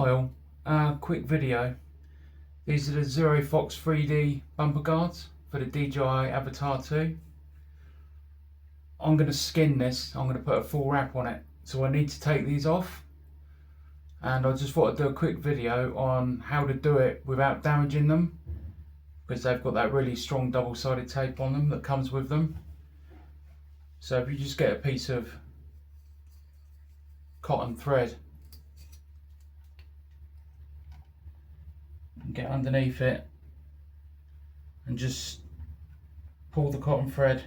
style quick video. These are the Zerofox3D bumper guards for the DJI Avata 2. I'm going to skin this, I'm going to put a full wrap on it, so I need to take these off, and I just thought I'd do a quick video on how to do it without damaging them, because they've got that really strong double-sided tape on them that comes with them. So if you just get a piece of cotton thread and get underneath it and just pull the cotton thread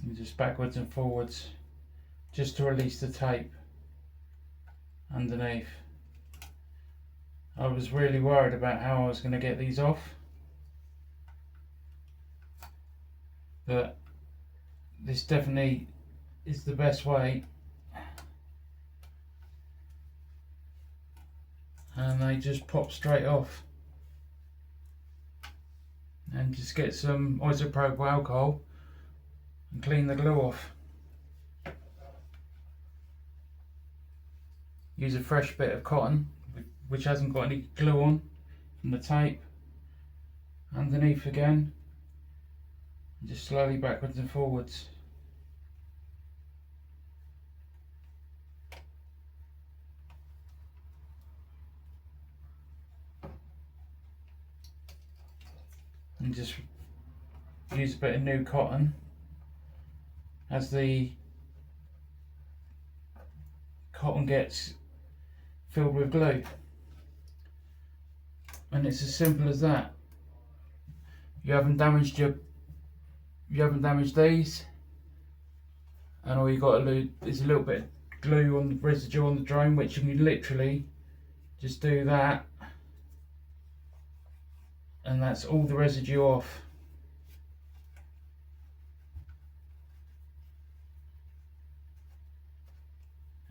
and just backwards and forwards just to release the tape underneath. I was really worried about how I was going to get these off, but this definitely is the best way, and they just pop straight off. And just get some isopropyl alcohol and clean the glue off. Use a fresh bit of cotton which hasn't got any glue on, and the tape underneath again, and just slowly backwards and forwards. And just use a bit of new cotton as the cotton gets filled with glue, and it's as simple as that. You haven't damaged these, and all you got to do is a little bit of glue on the residue on the drone, which you can literally just do that, and that's all the residue off.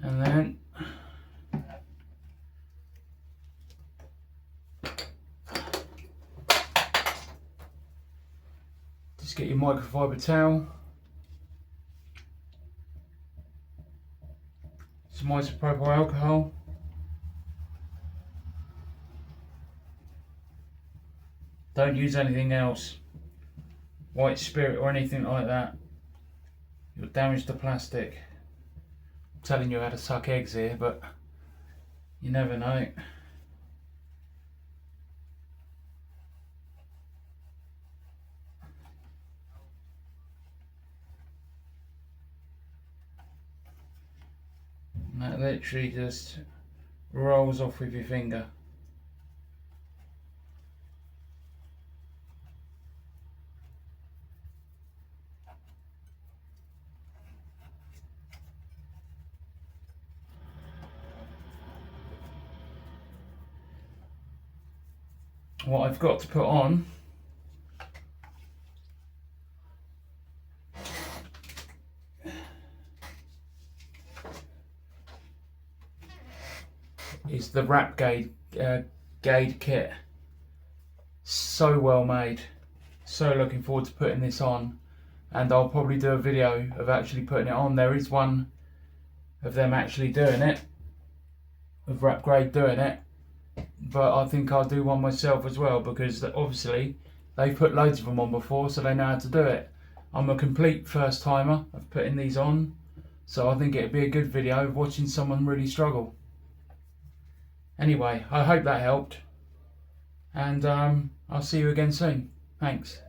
And then just get your microfiber towel, some isopropyl alcohol, don't use anything else, white spirit or anything like that, you'll damage the plastic. I'm telling you how to suck eggs here, but you never know. And that literally just rolls off with your finger. What I've got to put on is the Wrapgrade kit. So well made. So looking forward to putting this on, and I'll probably do a video of actually putting it on. There is one of them actually doing it, of Wrapgrade doing it, but I think I'll do one myself as well, because obviously they've put loads of them on before, so they know how to do it. I'm a complete first timer of putting these on, so I think it'd be a good video of watching someone really struggle. Anyway, I hope that helped, and I'll see you again soon. Thanks.